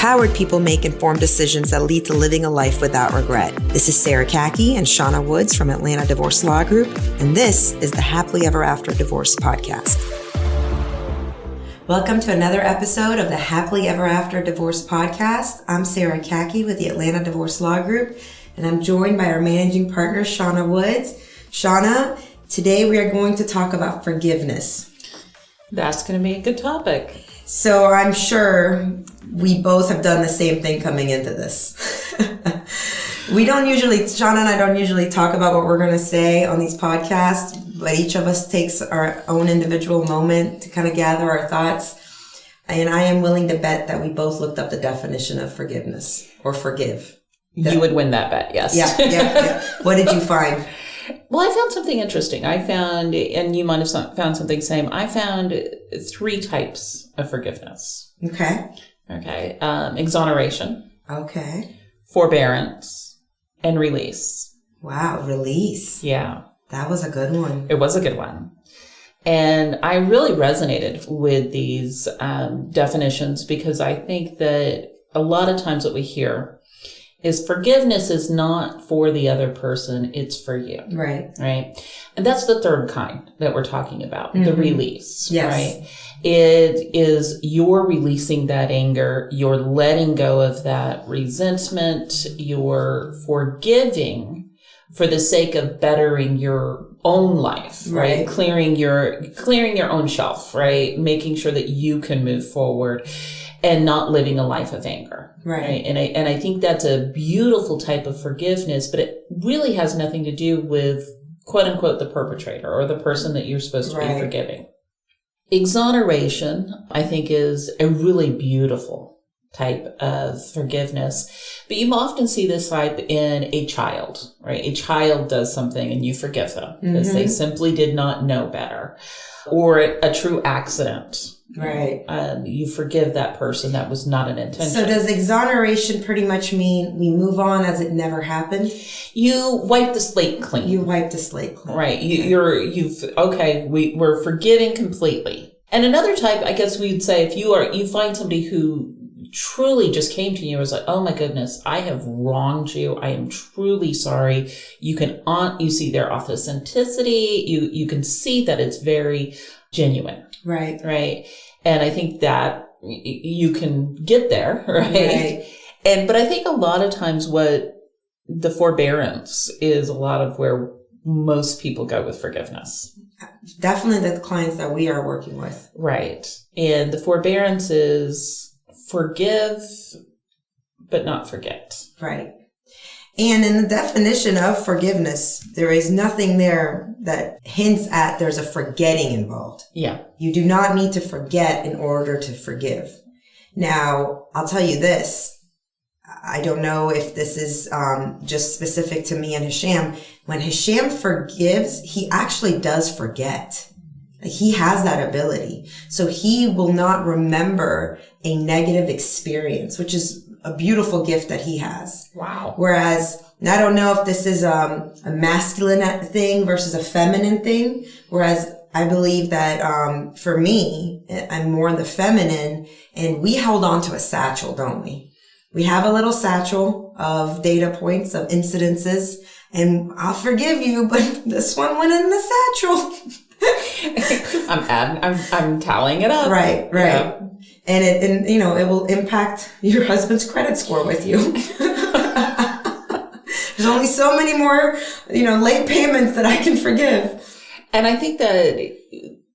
empowered people make informed decisions that lead to living a life without regret. This is Sarah Kaki and Shauna Woods from Atlanta Divorce Law Group, and this is the Happily Ever After Divorce Podcast. Welcome to another episode of the Happily Ever After Divorce Podcast. I'm Sarah Kaki with the Atlanta Divorce Law Group, and I'm joined by our managing partner, Shauna Woods. Shauna, today we are going to talk about forgiveness. That's going to be a good topic. So I'm sure we both have done the same thing coming into this. Shauna and I don't usually talk about what we're going to say on these podcasts, but each of us takes our own individual moment to kind of gather our thoughts. And I am willing to bet that we both looked up the definition of forgiveness or forgive. You would win that bet, yes. Yeah. What did you find? Well, I found something interesting. I found, and you might have found something same, I found 3 types of forgiveness. Okay. Exoneration. Okay. Forbearance. And release. Wow, release. Yeah. That was a good one. It was a good one. And I really resonated with these definitions because I think that a lot of times what we hear is forgiveness is not for the other person, it's for you. Right. Right. And that's the third kind that we're talking about, the release. Yes. Right. It is you're releasing that anger, you're letting go of that resentment, you're forgiving for the sake of bettering your own life, right? Clearing your own shelf, right? Making sure that you can move forward and not living a life of anger. Right. And I think that's a beautiful type of forgiveness, but it really has nothing to do with quote unquote the perpetrator or the person that you're supposed to be forgiving. Exoneration, I think, is a really beautiful type of forgiveness, but you often see this type in a child, right? A child does something and you forgive them because they simply did not know better, or a true accident. Right. You forgive that person. That was not an intention. So does exoneration pretty much mean we move on as it never happened? You wipe the slate clean. You wipe the slate clean. Right. We're forgiving completely. And another type, I guess we'd say, if you find somebody who truly just came to you and was like, oh my goodness, I have wronged you. I am truly sorry. You see their authenticity. You can see that it's very genuine. Right. Right. And I think that you can get there. Right. But I think a lot of times what the forbearance is a lot of where most people go with forgiveness. Definitely the clients that we are working with. Right. And the forbearance is forgive, but not forget. Right. And in the definition of forgiveness, there is nothing there that hints at there's a forgetting involved. Yeah. You do not need to forget in order to forgive. Now, I'll tell you this. I don't know if this is just specific to me and Hisham. When Hisham forgives, he actually does forget. He has that ability. So he will not remember a negative experience, which is a beautiful gift that he has. Wow. Whereas, and I don't know if this is a masculine thing versus a feminine thing. Whereas I believe that for me, I'm more the feminine, and we hold on to a satchel, don't we? We have a little satchel of data points, of incidences, and I'll forgive you, but this one went in the satchel. I'm tallying it up. Right. Yeah. And it will impact your husband's credit score with you. There's only so many more, late payments that I can forgive. And I think that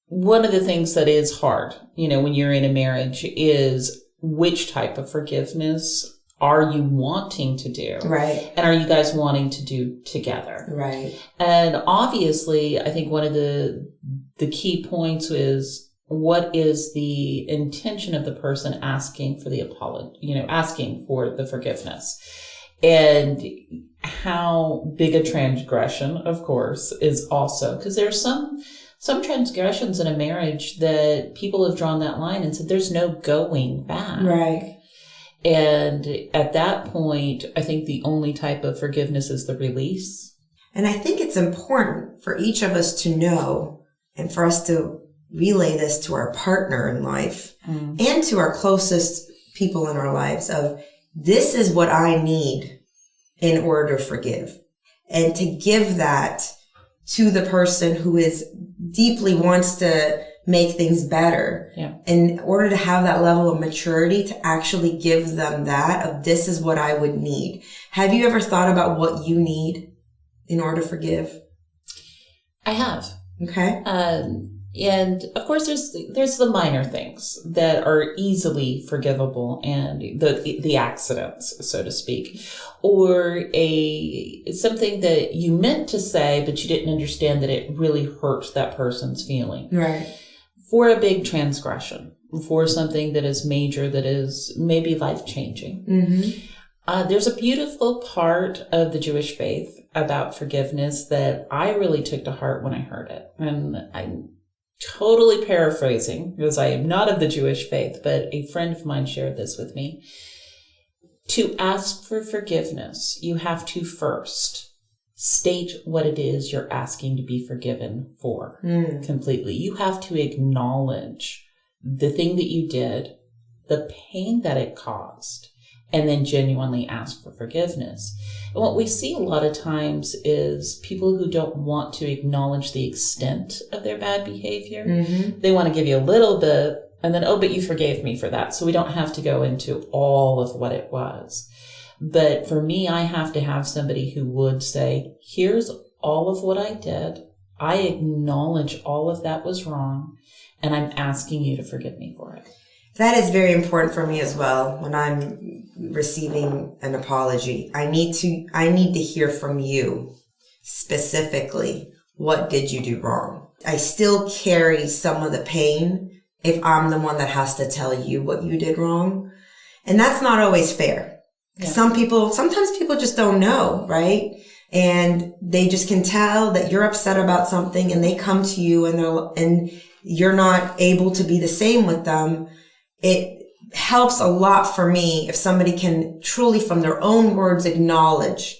one of the things that is hard, when you're in a marriage is which type of forgiveness are you wanting to do? Right. And are you guys wanting to do together? Right. And obviously, I think one of the key points is what is the intention of the person asking for the apology, asking for the forgiveness, and how big a transgression, of course, is also, because there's some transgressions in a marriage that people have drawn that line and said there's no going back. Right. And at that point, I think the only type of forgiveness is the release. And I think it's important for each of us to know and for us to relay this to our partner in life and to our closest people in our lives of this is what I need in order to forgive. And to give that to the person who is deeply wants to make things better. Yeah. In order to have that level of maturity to actually give them that of this is what I would need. Have you ever thought about what you need in order to forgive? I have. Okay. And of course, there's the minor things that are easily forgivable, and the accidents, so to speak, or something that you meant to say but you didn't understand that it really hurt that person's feeling. Right. For a big transgression, for something that is major, that is maybe life-changing. Mm-hmm. There's a beautiful part of the Jewish faith about forgiveness that I really took to heart when I heard it. And I'm totally paraphrasing because I am not of the Jewish faith, but a friend of mine shared this with me. To ask for forgiveness, you have to first state what it is you're asking to be forgiven for completely. You have to acknowledge the thing that you did, the pain that it caused, and then genuinely ask for forgiveness. And what we see a lot of times is people who don't want to acknowledge the extent of their bad behavior. Mm-hmm. They want to give you a little bit and then, oh, but you forgave me for that. So we don't have to go into all of what it was. But for me, I have to have somebody who would say, here's all of what I did. I acknowledge all of that was wrong, and I'm asking you to forgive me for it. That is very important for me as well. When I'm receiving an apology, I need to hear from you specifically. What did you do wrong? I still carry some of the pain if I'm the one that has to tell you what you did wrong. And that's not always fair. Yeah. Sometimes people just don't know, right? And they just can tell that you're upset about something and they come to you and you're not able to be the same with them. It helps a lot for me if somebody can truly from their own words acknowledge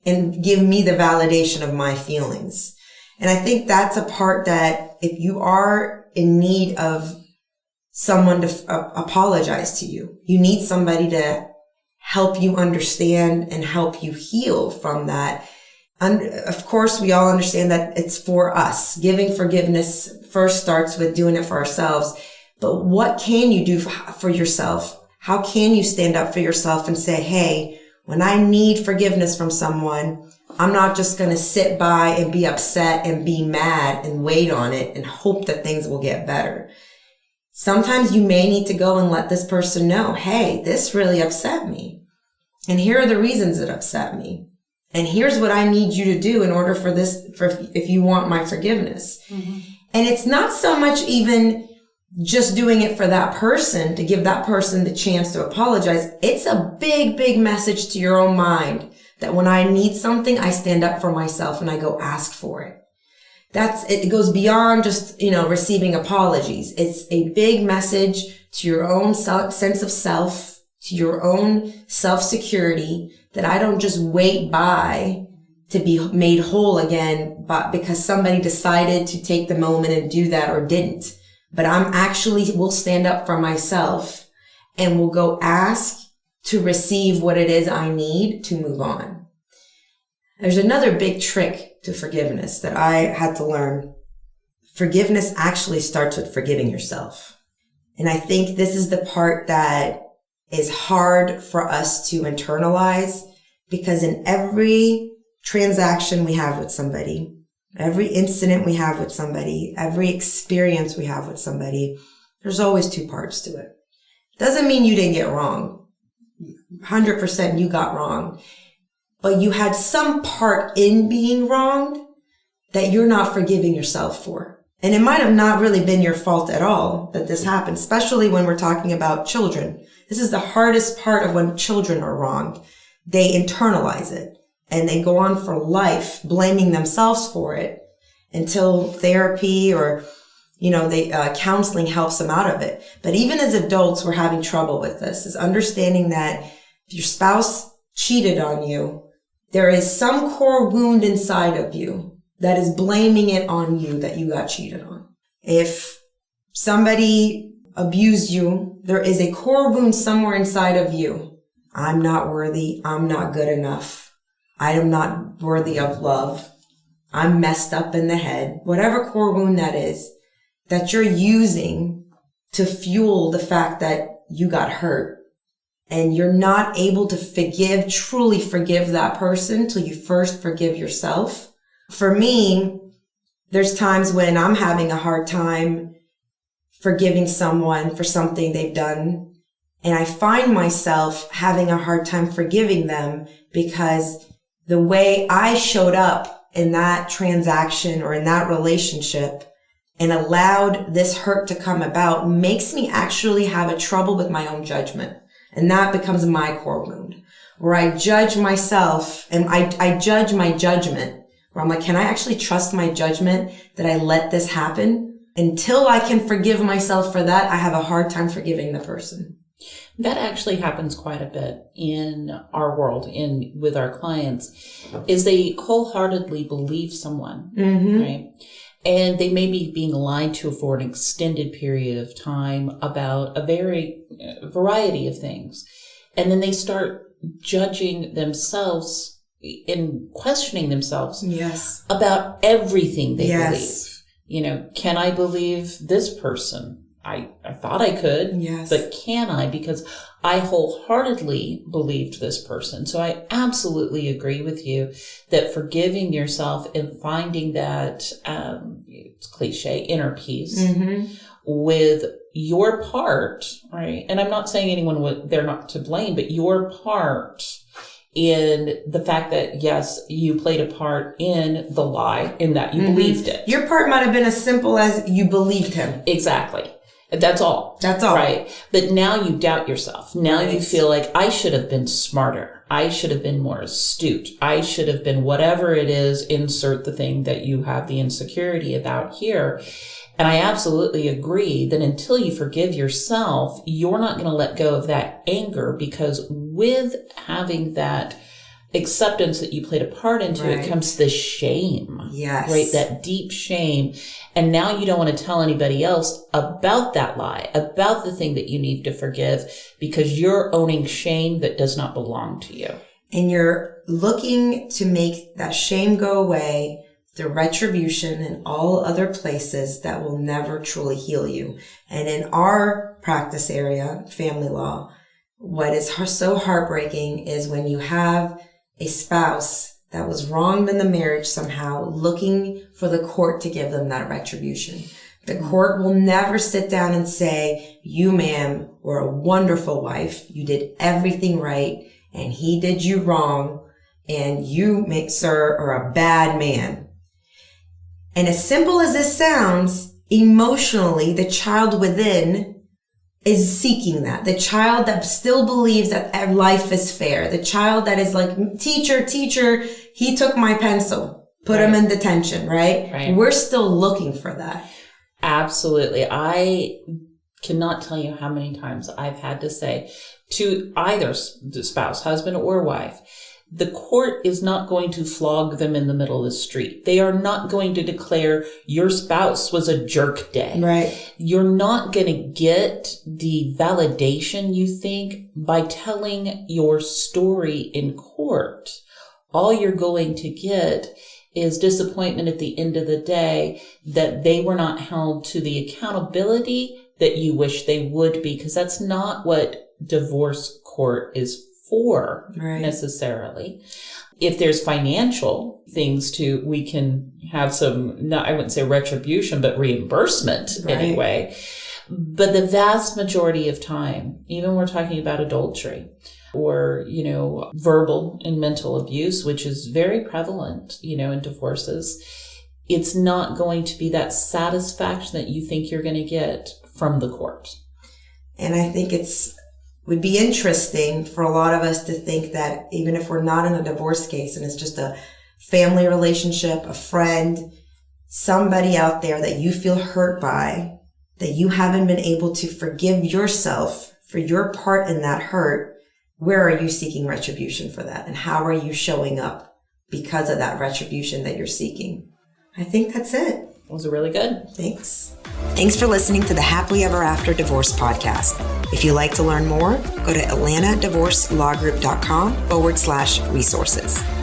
and give me the validation of my feelings. And I think that's a part that if you are in need of someone to apologize to you, you need somebody to help you understand and help you heal from that. And of course, we all understand that it's for us. Giving forgiveness first starts with doing it for ourselves. But what can you do for yourself? How can you stand up for yourself and say, hey, when I need forgiveness from someone, I'm not just going to sit by and be upset and be mad and wait on it and hope that things will get better. Sometimes you may need to go and let this person know, hey, this really upset me. And here are the reasons it upset me. And here's what I need you to do in order for if you want my forgiveness. Mm-hmm. And it's not so much even just doing it for that person to give that person the chance to apologize. It's a big, big message to your own mind that when I need something, I stand up for myself and I go ask for it. It goes beyond just, receiving apologies. It's a big message to your own sense of self, to your own self-security, that I don't just wait by to be made whole again, but because somebody decided to take the moment and do that or didn't. But will stand up for myself and will go ask to receive what it is I need to move on. There's another big trick to forgiveness that I had to learn. Forgiveness actually starts with forgiving yourself. And I think this is the part that is hard for us to internalize, because in every transaction we have with somebody, every incident we have with somebody, every experience we have with somebody, there's always two parts to it. Doesn't mean you didn't get wrong. 100% you got wrong. But you had some part in being wronged that you're not forgiving yourself for. And it might have not really been your fault at all that this happened, especially when we're talking about children. This is the hardest part of when children are wronged. They internalize it and they go on for life blaming themselves for it until therapy or, counseling helps them out of it. But even as adults, we're having trouble with this, is understanding that if your spouse cheated on you, there is some core wound inside of you that is blaming it on you that you got cheated on. If somebody abused you, there is a core wound somewhere inside of you. I'm not worthy. I'm not good enough. I am not worthy of love. I'm messed up in the head. Whatever core wound that is, that you're using to fuel the fact that you got hurt. And you're not able to truly forgive that person till you first forgive yourself. For me, there's times when I'm having a hard time forgiving someone for something they've done. And I find myself having a hard time forgiving them because the way I showed up in that transaction or in that relationship and allowed this hurt to come about makes me actually have a trouble with my own judgment. And that becomes my core wound, where I judge myself and I judge my judgment, where I'm like, can I actually trust my judgment that I let this happen? Until I can forgive myself for that, I have a hard time forgiving the person. That actually happens quite a bit in our world, with our clients, is they wholeheartedly believe someone, right? And they may be being lied to for an extended period of time about a variety of things. And then they start judging themselves and questioning themselves about everything they believe. Can I believe this person? I thought I could, but can I? Because I wholeheartedly believed this person. So I absolutely agree with you that forgiving yourself and finding that, it's cliche, inner peace with your part, right? And I'm not saying they're not to blame, but your part in the fact that, yes, you played a part in the lie, in that you believed it. Your part might have been as simple as you believed him. Exactly. That's all. That's all. Right. But now you doubt yourself. Now you feel like I should have been smarter. I should have been more astute. I should have been whatever it is, insert the thing that you have the insecurity about here. And I absolutely agree that until you forgive yourself, you're not going to let go of that anger, because with having that acceptance that you played a part into it comes the shame. Yes. Right? That deep shame. And now you don't want to tell anybody else about that lie, about the thing that you need to forgive, because you're owning shame that does not belong to you. And you're looking to make that shame go away through retribution and all other places that will never truly heal you. And in our practice area, family law, what is so heartbreaking is when you have a spouse that was wronged in the marriage somehow, looking for the court to give them that retribution. The court will never sit down and say, you, ma'am, were a wonderful wife. You did everything right, and he did you wrong, and you, sir, are a bad man. And as simple as this sounds, emotionally, the child within is seeking that. The child that still believes that life is fair. The child that is like, teacher, he took my pencil, put him in detention, right? We're still looking for that. Absolutely. I cannot tell you how many times I've had to say to either spouse, husband or wife, the court is not going to flog them in the middle of the street. They are not going to declare your spouse was a jerk day. Right. You're not going to get the validation you think by telling your story in court. All you're going to get is disappointment at the end of the day that they were not held to the accountability that you wish they would be, because that's not what divorce court is for necessarily. If there's financial things we can have some, I wouldn't say retribution, but reimbursement anyway. But the vast majority of time, even when we're talking about adultery or, verbal and mental abuse, which is very prevalent, in divorces, it's not going to be that satisfaction that you think you're going to get from the court. And I think would be interesting for a lot of us to think that even if we're not in a divorce case and it's just a family relationship, a friend, somebody out there that you feel hurt by, that you haven't been able to forgive yourself for your part in that hurt, where are you seeking retribution for that? And how are you showing up because of that retribution that you're seeking? I think that's it. Was really good. Thanks. Thanks for listening to the Happily Ever After Divorce podcast. If you'd like to learn more, go to atlantadivorcelawgroup.com/resources.